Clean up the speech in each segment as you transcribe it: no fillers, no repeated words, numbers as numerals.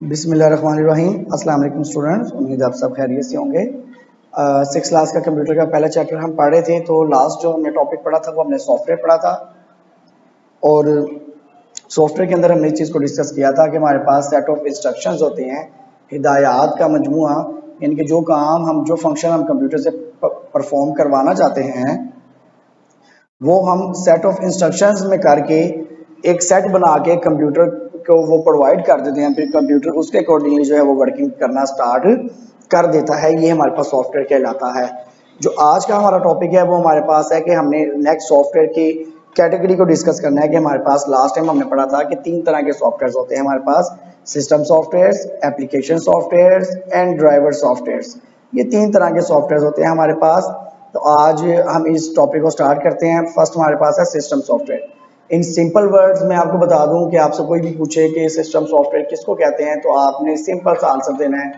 बिस्मिल्लाहिर्रहमानिर्रहीम। अस्सलाम वालेकुम स्टूडेंट्स, उम्मीद आप सब खैरियत से होंगे। 6 क्लास का कंप्यूटर का पहला चैप्टर हम पढ़ रहे थे। तो लास्ट जो हमने टॉपिक पढ़ा था वो हमने सॉफ्टवेयर पढ़ा था, और सॉफ्टवेयर के अंदर हमने इस चीज़ को डिस्कस किया था कि हमारे पास सेट ऑफ इंस्ट्रक्शंस होते हैं, हिदायत का मजमूआ, यानी कि जो काम हम जो फंक्शन हम कंप्यूटर से परफॉर्म करवाना चाहते हैं वो हम सेट ऑफ इंस्ट्रक्शंस में करके एक सेट बना के कंप्यूटर को वो प्रोवाइड कर देते हैं। फिर कंप्यूटर उसके अकॉर्डिंगली जो है वो वर्किंग करना स्टार्ट कर देता है। ये हमारे पास सॉफ्टवेयर कहलाता है। जो आज का हमारा टॉपिक है वो हमारे पास है कि हमने नेक्स्ट सॉफ्टवेयर की कैटेगरी को डिस्कस करना है। कि हमारे पास लास्ट टाइम हमने पढ़ा था कि 3 तरह के सॉफ्टवेयर होते हैं हमारे पास: system software, application software and driver software. ये 3 तरह के सॉफ्टवेयर होते हैं हमारे पास। तो आज हम इस टॉपिक को स्टार्ट करते हैं। फर्स्ट हमारे पास है system software. In simple words में आपको बता दूं कि आपसे कोई भी पूछे कि सिस्टम सॉफ्टवेयर किसको कहते हैं तो आपने सिंपल सा आंसर देना है: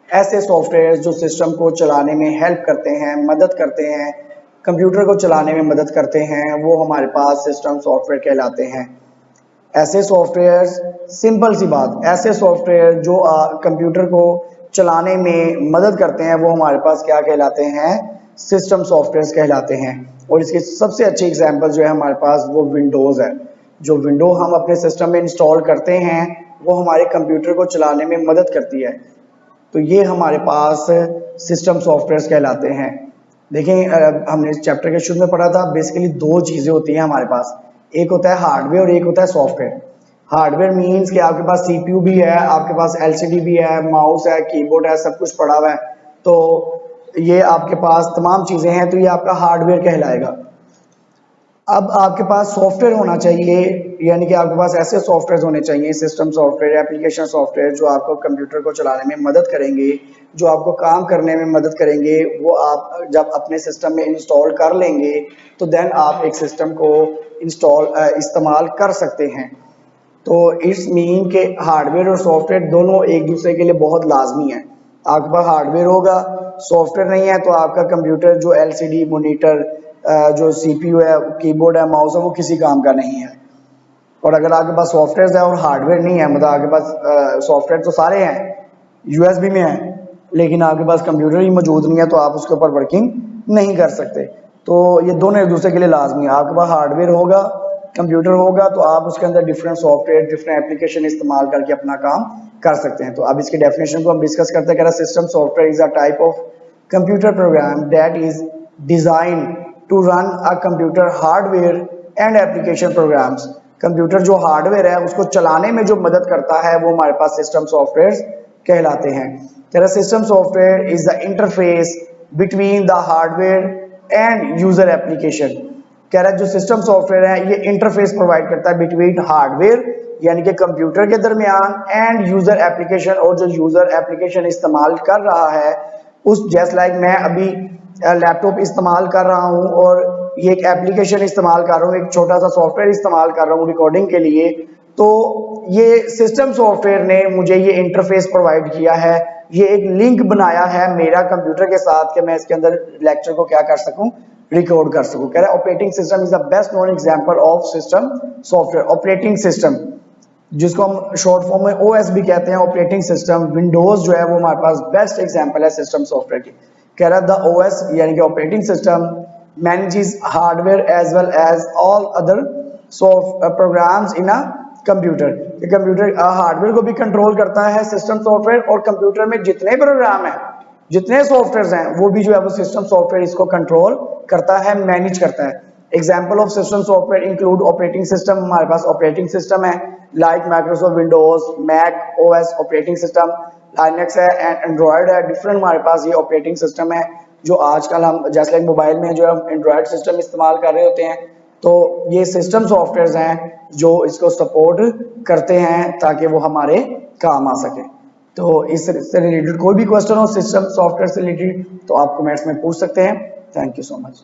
ऐसे सॉफ्टवेयर जो सिस्टम को चलाने में हेल्प करते हैं, मदद करते हैं, कंप्यूटर को चलाने में मदद करते हैं, वो हमारे पास सिस्टम सॉफ्टवेयर कहलाते हैं। ऐसे सॉफ्टवेयर, सिंपल सी बात, ऐसे सॉफ्टवेयर जो कंप्यूटर को चलाने में मदद करते हैं वो हमारे पास क्या कहलाते हैं? सिस्टम सॉफ्टवेयर कहलाते हैं। और इसके सबसे अच्छी एग्जांपल जो है हमारे पास वो विंडोज़ है। जो विंडो हम अपने सिस्टम में इंस्टॉल करते हैं वो हमारे कंप्यूटर को चलाने में मदद करती है। तो ये हमारे पास सिस्टम सॉफ्टवेयर कहलाते हैं। देखें, हमने इस चैप्टर के शुरू में पढ़ा था, बेसिकली 2 चीज़ें होती हैं हमारे पास। एक होता है हार्डवेयर और एक होता है सॉफ्टवेयर। हार्डवेयर मीन्स कि आपके पास सीपीयू भी है, आपके पास एलसीडी भी है, माउस है, कीबोर्ड है, सब कुछ पड़ा हुआ है। तो ये आपके पास तमाम चीज़ें हैं, तो ये आपका हार्डवेयर कहलाएगा। अब आपके पास सॉफ्टवेयर होना चाहिए, यानी कि आपके पास ऐसे सॉफ्टवेयर होने चाहिए, सिस्टम सॉफ्टवेयर, एप्लीकेशन सॉफ्टवेयर, जो आपको कंप्यूटर को चलाने में मदद करेंगे, जो आपको काम करने में मदद करेंगे। वो आप जब अपने सिस्टम में इंस्टॉल कर लेंगे तो देन आप एक सिस्टम को इस्तेमाल कर सकते हैं। तो इट्स मीन के हार्डवेयर और सॉफ्टवेयर दोनों एक दूसरे के लिए बहुत लाजमी है। आपके पास हार्डवेयर होगा, सॉफ्टवेयर नहीं है, तो आपका कंप्यूटर जो एलसीडी, मॉनिटर, जो सीपीयू है, कीबोर्ड है, माउस है, वो किसी काम का नहीं है। और अगर आपके पास सॉफ्टवेयर है और हार्डवेयर नहीं है, मतलब आपके पास सॉफ्टवेयर तो सारे हैं, यूएसबी में है, लेकिन आपके पास कंप्यूटर ही मौजूद नहीं है, तो आप उसके ऊपर वर्किंग नहीं कर सकते। तो ये दोनों एक दूसरे के लिए लाजमी है। आपके पास हार्डवेयर होगा, कंप्यूटर होगा, तो आप उसके अंदर डिफरेंट सॉफ्टवेयर, डिफरेंट एप्लीकेशन इस्तेमाल करके अपना काम कर सकते हैं। तो अब इसकी डेफिनेशन को हम डिस्कस करते हैं। System software is a type of computer program that is design to run a computer hardware and application programs. Computer जो हार्डवेयर है उसको चलाने में जो मदद करता है वो हमारे पास सिस्टम सॉफ्टवेयर कहलाते हैं। System software is the interface between the hardware and user application. कह रहा है जो सिस्टम सॉफ्टवेयर है ये इंटरफेस प्रोवाइड करता है बिटवीन हार्डवेयर यानी कि कंप्यूटर के दरमियान एंड यूजर एप्लीकेशन, और जो यूजर एप्लीकेशन इस्तेमाल कर रहा है उस, जैसे लाइक मैं अभी लैपटॉप इस्तेमाल कर रहा हूं और ये एक एप्लीकेशन इस्तेमाल कर रहा हूं, एक छोटा सा सॉफ्टवेयर इस्तेमाल कर रहा हूं रिकॉर्डिंग के लिए, तो ये सिस्टम सॉफ्टवेयर ने मुझे ये इंटरफेस प्रोवाइड किया है, ये एक लिंक बनाया है मेरा कंप्यूटर के साथ कि मैं इसके अंदर लेक्चर को क्या कर सकूं, रिकॉर्ड कर सकूं। कह रहा है operating system is the best known example of system software. Operating system, जिसको हम शॉर्ट फॉर्म में ओएस भी कहते हैं, ऑपरेटिंग सिस्टम, विंडोज जो है वो हमारे पास बेस्ट एग्जांपल है सिस्टम सॉफ्टवेयर की। कह रहा है द ओएस यानी कि operating system manages hardware as well as all other programs in a computer. Computer hardware को भी कंट्रोल करता है सिस्टम सॉफ्टवेयर, और कंप्यूटर में जितने प्रोग्राम हैं, जितने सॉफ्टवेयर हैं, वो भी जो है वो सिस्टम सॉफ्टवेयर इसको कंट्रोल करता है, मैनेज करता है। Example of system software include operating system, हमारे पास ऑपरेटिंग सिस्टम है like Microsoft Windows, Mac OS operating system, Linux है, एंड्रॉयड है। डिफरेंट हमारे पास ये ऑपरेटिंग सिस्टम है जो आजकल हम जैसे मोबाइल में जो हम एंड्रॉयड सिस्टम इस्तेमाल कर रहे होते हैं। तो ये सिस्टम सॉफ्टवेयर हैं जो इसको सपोर्ट करते हैं ताकि वो हमारे काम आ सके। तो इससे रिलेटेड कोई भी क्वेश्चन हो सिस्टम सॉफ्टवेयर से रिलेटेड तो आप कमेंट्स में पूछ सकते हैं। Thank you so much.